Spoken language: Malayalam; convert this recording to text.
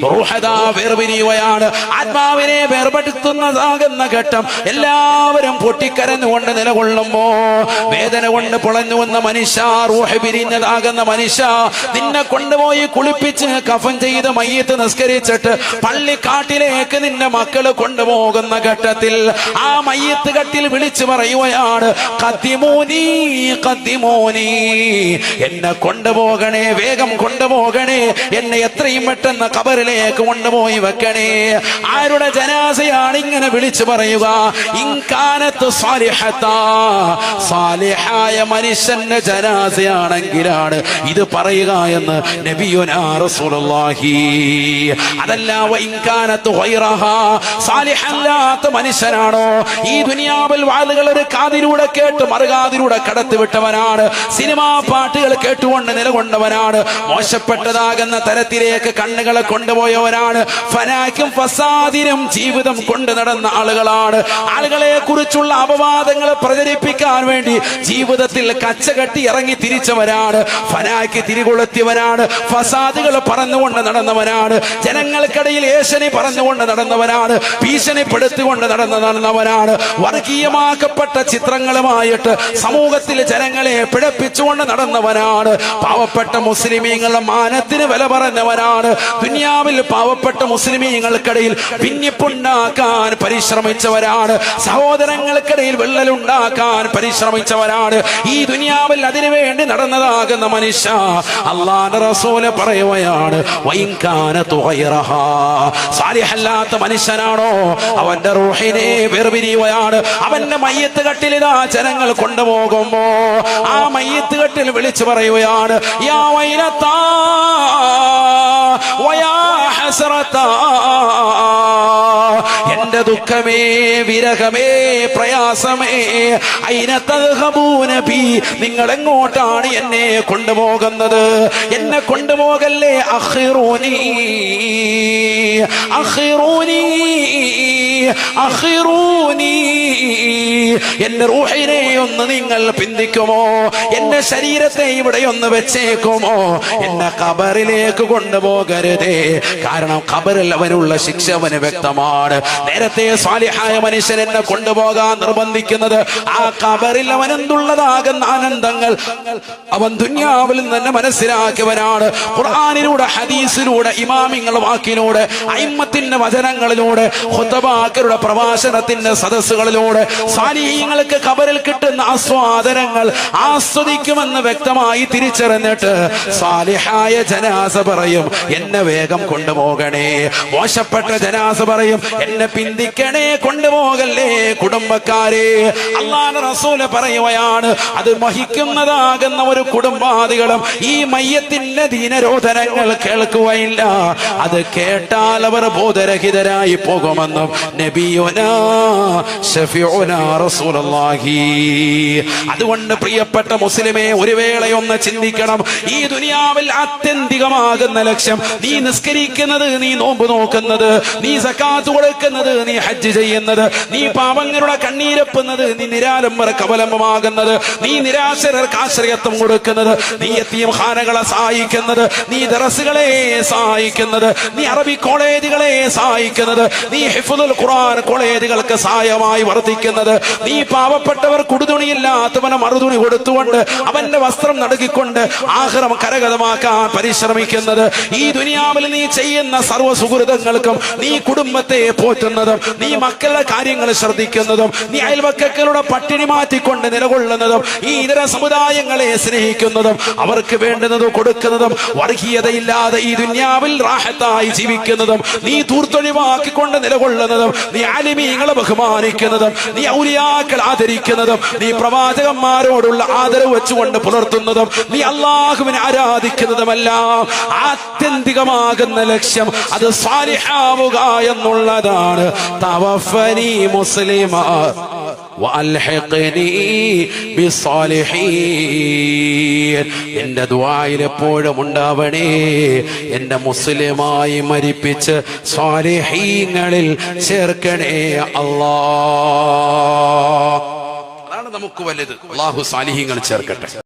റൂഹദാ വേർപിരിയുകയാണ്. ആത്മാവിനെ വേർപെടുത്തുന്നതാകുന്ന ഘട്ടം എല്ലാവരും പൊട്ടിക്കരഞ്ഞുകൊണ്ട് നിലകൊള്ളുമ്പോ വേദന കൊണ്ട് പൊളഞ്ഞുവന്ന മനുഷ്യ, റൂഹ് പിരിഞ്ഞതാകുന്ന മനുഷ്യ, നിന്നെ കൊണ്ടുപോയി കുളിപ്പിച്ച് കഫൻ ചെയ്ത് മയ്യത്ത് നിസ്കരിച്ചിട്ട് പള്ളിക്കാട്ടിലേക്ക് നിന്റെ മക്കള് കൊണ്ടുപോകുന്ന ഘട്ടത്തിൽ ആ മയ്യത്ത് കട്ടിൽ വിളിച്ചു പറയുകയാണ്, ഖദ്ദിമൂനി ഖദ്ദിമൂനി, എന്നെ കൊണ്ടുപോകണേ, വേഗം കൊണ്ടുപോകണേ, എന്നെ എത്രയും പെട്ടെന്ന് ഖബറിലേക്ക് കൊണ്ടുപോയി വെക്കണേ. ആരുടെ ജനാസയാണ് ഇങ്ങനെ വിളിച്ചു പറയുക? ഇൻകാനത്ത് സാലിഹത്താ, സാലിഹായ മനുഷ്യന്റെ ജനാസയാണെങ്കിലാണ് ഇത് പറയുക എന്ന് നബിയുനാ റസൂലുള്ളാഹി. അതല്ല വഇൻകാനത്ത് ഗൈറഹാ, സാലിഹല്ലാത്ത മനുഷ്യനാണോ, ഈ ദുനിയാവിൽ വാളുകൾ ഒരു കാതിലൂടെ കേട്ട് മറുകാതിലൂടെ കടത്തിവിട്ടവനാണ്, സിനിമാ പാട്ടുകൾ കേട്ടുകൊണ്ട് നിലകൊണ്ടവനാണ്, മോശപ്പെട്ടതാകുന്ന തരത്തിലേക്ക് കണ്ണുകളെ കൊണ്ടുപോയവനാണ്, ഫനാക്കും ഫസാദിനും ജീവിതം കൊണ്ട് നടന്ന ആളുകളാണ്, ആളുകളെ കുറിച്ചുള്ള അപവാദങ്ങൾ പ്രചരിപ്പിക്കാൻ വേണ്ടി ജീവിതത്തിൽ കച്ചകെട്ടി ഇറങ്ങി തിരിച്ചവനാണ്, ഫനാക്ക് തിരികൊളുത്തിയവനാണ്, ഫസാദുകൾ പറഞ്ഞുകൊണ്ട് നടന്നവനാണ്, ജനങ്ങൾക്കിടയിൽ ഏഷണി പറഞ്ഞുകൊണ്ട് നടന്നവനാണ്, ഭീഷണിപ്പെടുത്തിക്കൊണ്ട് നടന്നവനാണ്, വർഗീയമാക്കപ്പെട്ട ചിത്രങ്ങളുമായിട്ട് സമൂഹത്തിൽ ജനങ്ങളെ പിഴപ്പിച്ചുകൊണ്ട് നടന്നവനാണ്, പാവപ്പെട്ട മുസ്ലിമീങ്ങളുടെ മാനത്തിന് വില പറഞ്ഞവനാണ്, ദുനിയാവിൽ പാവപ്പെട്ട മുസ്ലിമീങ്ങൾക്കിടയിൽ ഭിന്നിപ്പുണ്ടാക്കാൻ പരിശ്രമിച്ചവരാണ്, സഹോദരങ്ങൾക്കിടയിൽ വിള്ളലുണ്ടാക്കാൻ പരിശ്രമിച്ചവരാണ്, ഈ ദുനിയാവിൽ അതിനുവേണ്ടി നടന്നതാകുന്ന മനുഷ്യ. അല്ലാഹുവിന്റെ റസൂല് പറയുകയാണ്, വഇൻകാനതു ഗൈറഹാ, സാലിഹല്ലാത്ത മനുഷ്യനാണോ അവന്റെ റൂഹിനെ വേർപിരിയുകയാണ്. അവന്റെ മയ്യത്ത് കട്ടിൽ ഇതാ ജനങ്ങൾ കൊണ്ടുപോകുമ്പോ ആ മയ്യത്ത് കട്ടിൽ വിളിച്ചു പറയുകയാണ്, യാ വൈലത്താ വയാ ഹസ്രത്താ, എന്റെ ദുഃഖമേ, വിരഹമേ, പ്രയാസമേ, അയ്ന തദ്ഹബൂന ബി, നിങ്ങൾ എങ്ങോട്ടാണ് എന്നെ കൊണ്ടുപോകുന്നത്? എന്നെ കൊണ്ടുപോകല്ലേ. അഖിറൂനി അഖിറൂനി അഖിറൂനി, എന്റെ റൂഹിനെ ഒന്ന് നിങ്ങൾ പിന്തിക്കുമോ? എന്റെ ശരീരത്തെ ഇവിടെ ഒന്ന് വെച്ചേക്കുമോ? എന്നെ ഖബറിലേക്ക് കൊണ്ടുപോകരുതേ. കാരണം ഖബറിൽ അവനുള്ള ശിക്ഷ അവന് വ്യക്തമാണ്. നേരത്തെ സാലിഹായ മനുഷ്യൻ എന്നെ കൊണ്ടുപോകാൻ നിർബന്ധിക്കുന്നത് ആ ഖബറിൽ അവൻ എന്തുള്ളതാകുന്ന ആനന്ദങ്ങൾ അവൻ ദുനിയാവിൽ നിന്ന് തന്നെ മനസ്സിലാക്കിയവനാണ്. ഖുർആനിലൂടെ, ഹദീസിലൂടെ, ഇമാമിങ്ങളുടെ വാക്കിലൂടെ, അയിമ്മത്തിന്റെ വചനങ്ങളിലൂടെ, ഖുതുബാക്കളുടെ പ്രഭാഷണത്തിന്റെ സദസ്സുകളിലൂടെ സാലിഹീങ്ങൾക്ക് ഖബറിൽ കിട്ടുന്ന ആസ്വാദനങ്ങൾ ആസ്വദിക്കുമെന്ന് വ്യക്തമായി തിരിച്ചറിഞ്ഞിട്ട് സാലിഹായ ജനാസ പറയും, എന്നെ വേഗം കൊണ്ടുപോകണേ. മോശപ്പെട്ട ജനാസ പറയും, എന്നെ പിന്തിക്കണേ, കൊണ്ടുപോകല്ലേ കുടുംബക്കാരെ. അല്ലാഹുവിന്റെ റസൂല് പറയുകയാണ്, അത് വഹിക്കുന്നതാകുന്ന ഒരു കുടുംബാദികളും ഈ മയ്യത്തിന്റെ ദീനരോധനങ്ങൾ കേൾക്കുകയില്ല. അത് കേട്ടാൽ അവർ ബോധരഹിതരായി പോകുമെന്നും നബിയുനാ ശഫീഉനാ റസൂലുള്ളാഹി. അതുകൊണ്ട് പ്രിയപ്പെട്ട മുസ്ലിമേ, ഒരു വേളയൊന്ന് ചിന്തിക്കണം. ഈ ദുനിയാവിൽ ആത്യന്തികമാകുന്ന ലക്ഷ്യം, നീ നിസ്കരിക്കുന്നത്, നീ നോമ്പ് നോക്കുന്നത്, നീ സക്കാത്ത് കൊടുക്കുന്നത്, നീ ഹജ്ജ് ചെയ്യുന്നത്, നീ പാപങ്ങളുടെ കണ്ണീരപ്പുന്നത്, നീ നിരാലംബർക്ക് അവലംബമാകുന്നത്, നീ നിരാശരർക്ക് ആശ്രയത്വം കൊടുക്കുന്നത്, നീ യതീംഖാനകളെ സഹായിക്കുന്നത്, നീ ദറസുകളെ സഹായിക്കുന്നത്, നീ അറബി കോളേജുകളെ സഹായിക്കുന്നത്, നീ ഹിഫ്ളുൽ ഖുർആൻ കോളേജുകൾക്ക് സഹായമായി വർദ്ധിക്കുന്നത്, നീ പാവപ്പെട്ടവർ കുടുതുണിയില്ലാത്തവന് മറുതുണി കൊടുത്തുകൊണ്ട് അവന്റെ വസ്ത്രം നടുക്കിക്കൊണ്ട് ആഖിറം കരഗതമാക്കാൻ പരിശ്രമിക്കുന്നത്, ഈ ദുനിയാവിൽ നീ ചെയ്യുന്ന സർവ്വ സുഹൃതങ്ങൾക്കും നീ കുടുംബത്തെ പോറ്റുന്നതും, നീ മക്കളുടെ കാര്യങ്ങൾ ശ്രദ്ധിക്കുന്നതും, നീ അയൽവക്കക്കളുടെ പട്ടിണി മാറ്റിക്കൊണ്ട് നിലകൊള്ളുന്നതും, ഈ ഇതര സമുദായങ്ങളെ സ്നേഹിക്കുന്നതും, അവർക്ക് വേണ്ടുന്നത് കൊടുക്കുന്നതും, വർഗീയതയില്ലാതെ ഈ ദുനിയാവിൽ റാഹത്തായി ജീവിക്കുന്നതും, നീ തൂർത്തൊഴിവാക്കിക്കൊണ്ട് നിലകൊള്ളുന്നതും, നീ ആലിമീങ്ങളെ ബഹുമാനിക്കുന്നതും, നീ ഔലിയാക്കൾ ആദരിക്കുന്നതും, നീ പ്രവാചകന്മാരോടുള്ള ആദരവ് വെച്ചുകൊണ്ട് പുലർത്തുന്നതും, നീ അല്ലാഹുവിനെ ആരാധിക്കുന്നതുമെല്ലാം ആത്യന്തികമാകുന്ന ലക്ഷ്യം അത് സാലിഹാവുക എന്നുള്ളതാണ്. തവഫനി മുസ്ലിമാ വഅൽഹിഖ്നി ബിസ്സാലിഹീൻ. എന്റെ ദുആയിൽ എപ്പോഴും ഉണ്ടാവണേ, എന്റെ മുസ്ലിമായി മരിപ്പിച്ച് സാലിഹീങ്ങളിൽ ചേർക്കണേ അല്ലാഹ്. അതാണ് നമുക്ക് വലുത്. അല്ലാഹു സാലിഹീങ്ങൾ ചേർക്കട്ടെ.